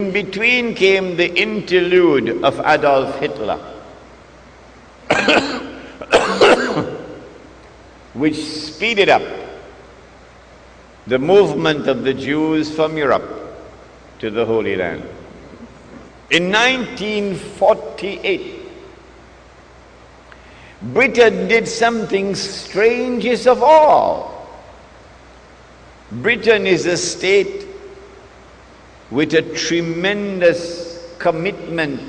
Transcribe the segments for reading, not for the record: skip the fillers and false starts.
In between came the interlude of Adolf Hitler, which speeded up the movement of the Jews from Europe to the Holy Land. In 1948, Britain did something strangest of all. Britain is a state with a tremendous commitment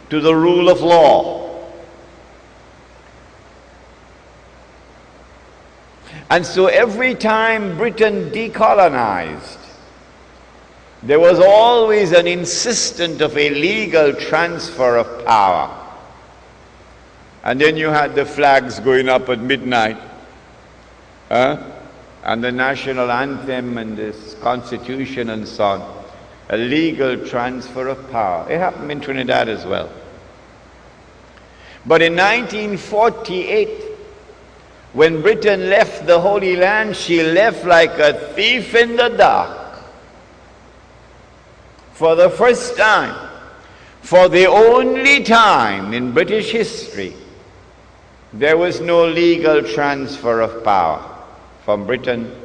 to the rule of law. And so every time Britain decolonized, there was always an insistence of a legal transfer of power. And then you had the flags going up at midnight, and the national anthem and this constitution and so on. A legal transfer of power. It happened in Trinidad as well. But in 1948, when Britain left the Holy Land, she left like a thief in the dark. For the first time, for the only time in British history, there was no legal transfer of power from Britain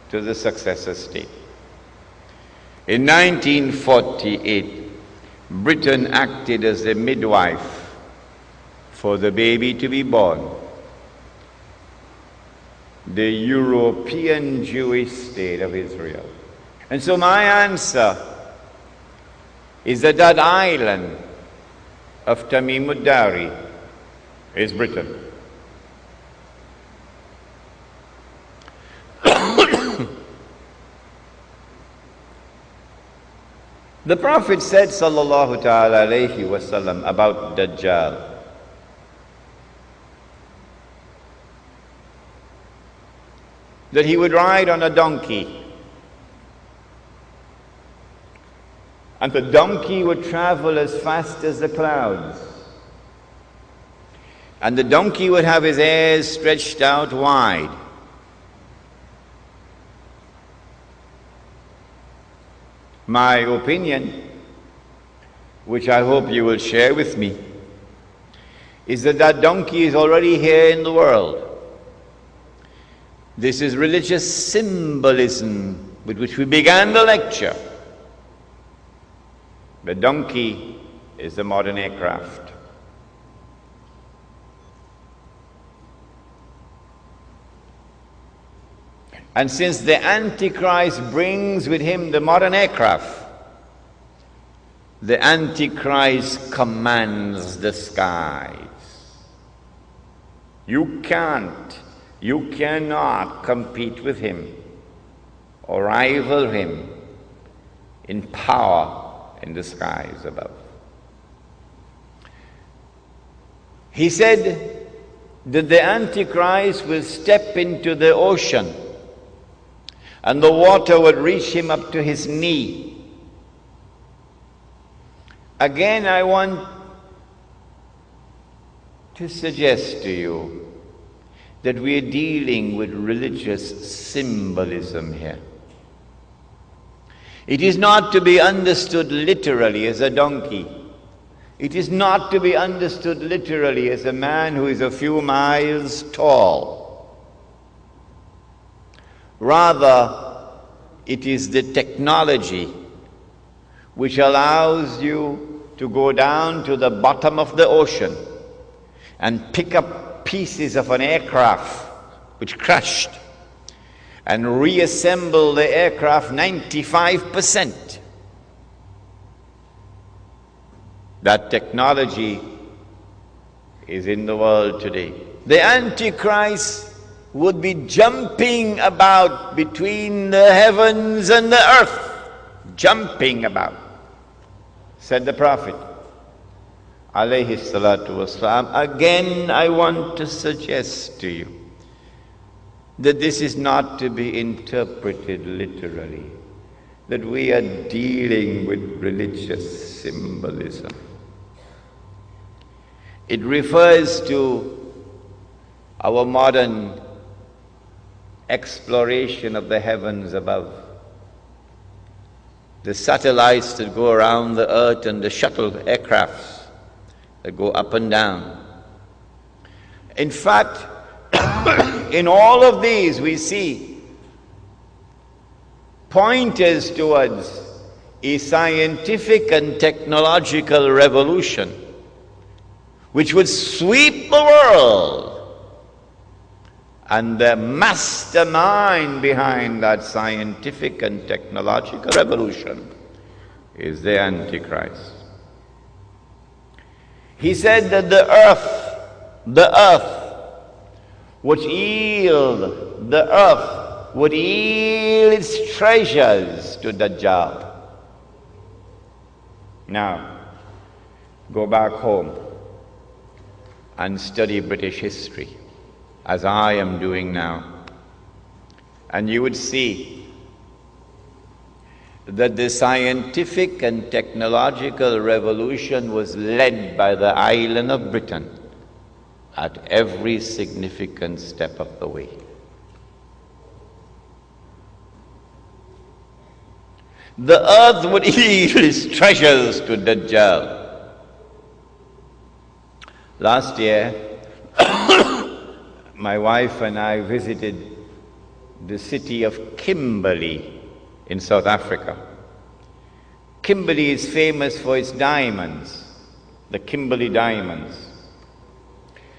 to the successor state. In 1948, Britain acted as the midwife for the baby to be born. The European Jewish state of Israel. And so my answer is that that island of Tamim ud-Dari is Britain. The Prophet said, sallallahu ta'ala alayhi wa sallam, about Dajjal, that he would ride on a donkey, and the donkey would travel as fast as the clouds, and the donkey would have his ears stretched out wide. My opinion, which I hope you will share with me, is that that donkey is already here in the world. This is religious symbolism with which we began the lecture. The donkey is the modern aircraft. And since the Antichrist brings with him the modern aircraft, the Antichrist commands the skies. You cannot compete with him or rival him in power in the skies above. He said that the Antichrist will step into the ocean and the water would reach him up to his knee. Again, I want to suggest to you that we are dealing with religious symbolism here. It is not to be understood literally as a donkey. It is not to be understood literally as a man who is a few miles tall. Rather, it is the technology which allows you to go down to the bottom of the ocean and pick up pieces of an aircraft which crashed and reassemble the aircraft 95%. That technology is in the world today. The Antichrist would be jumping about between the heavens and the earth. Jumping about, said the Prophet, alayhi salatu wasalam. Again, I want to suggest to you that this is not to be interpreted literally, that we are dealing with religious symbolism. It refers to our modern exploration of the heavens above. the satellites that go around the earth and the shuttle aircrafts that go up and down. In fact, in all of these we see pointers towards a scientific and technological revolution which would sweep the world. And the mastermind behind that scientific and technological revolution is the Antichrist. He said that the earth would yield its treasures to Dajjal. Now, go back home and study British history, as I am doing now, and you would see that the scientific and technological revolution was led by the island of Britain at every significant step of the way. The earth would yield its treasures to Dajjal. Last year, my wife and I visited the city of Kimberley in South Africa. Kimberley is famous for its diamonds, the Kimberley diamonds.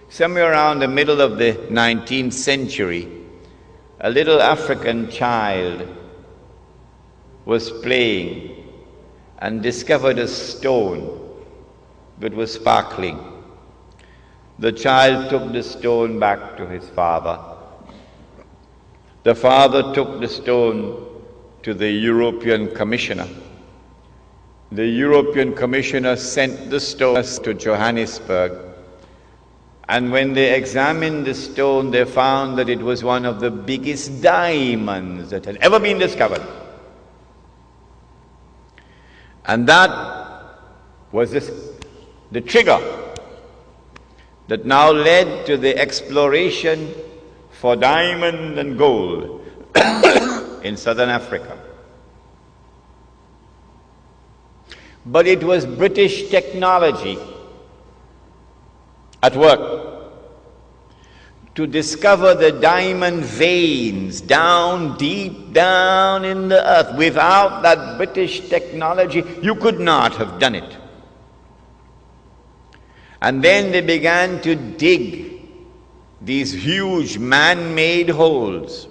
Somewhere around the middle of the 19th century, a little African child was playing and discovered a stone that was sparkling. The child took the stone back to his father. The father took the stone to the European Commissioner. The European Commissioner sent the stone to Johannesburg. And when they examined the stone, they found that it was one of the biggest diamonds that had ever been discovered. And that was the trigger that now led to the exploration for diamond and gold in southern Africa. But it was British technology at work to discover the diamond veins down deep down in the earth. Without that British technology, you could not have done it. And then they began to dig these huge man-made holes.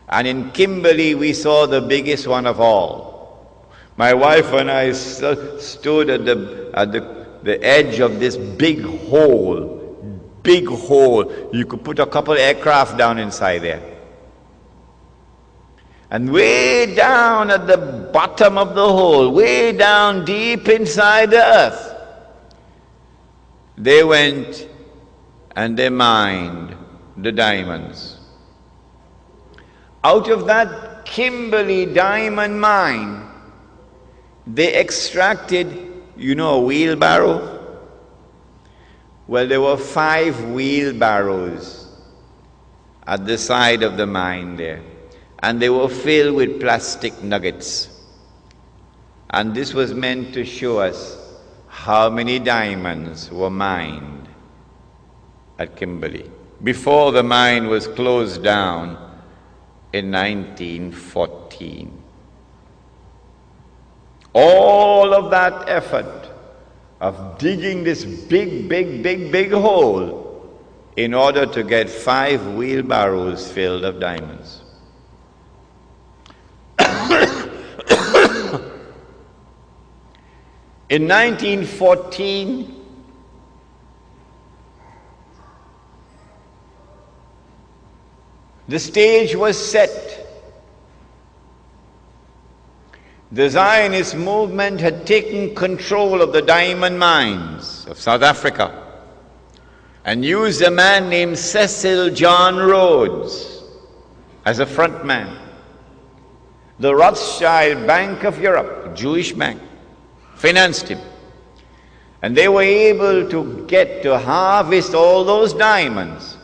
And in Kimberley, we saw the biggest one of all. My wife and I stood at the edge of this big hole. Big hole. You could put a couple aircraft down inside there. And way down at the bottom of the hole, way down deep inside the earth, they went and they mined the diamonds. Out of that Kimberley diamond mine, they extracted, a wheelbarrow? Well, there were 5 wheelbarrows at the side of the mine there, and they were filled with plastic nuggets. And this was meant to show us how many diamonds were mined at Kimberley before the mine was closed down in 1914. All of that effort of digging this big hole in order to get 5 wheelbarrows filled of diamonds. In 1914, the stage was set. The Zionist movement had taken control of the diamond mines of South Africa and used a man named Cecil John Rhodes as a front man. The Rothschild Bank of Europe, a Jewish bank, financed him. And they were able to harvest all those diamonds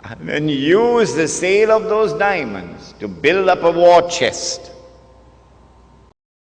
and then use the sale of those diamonds to build up a war chest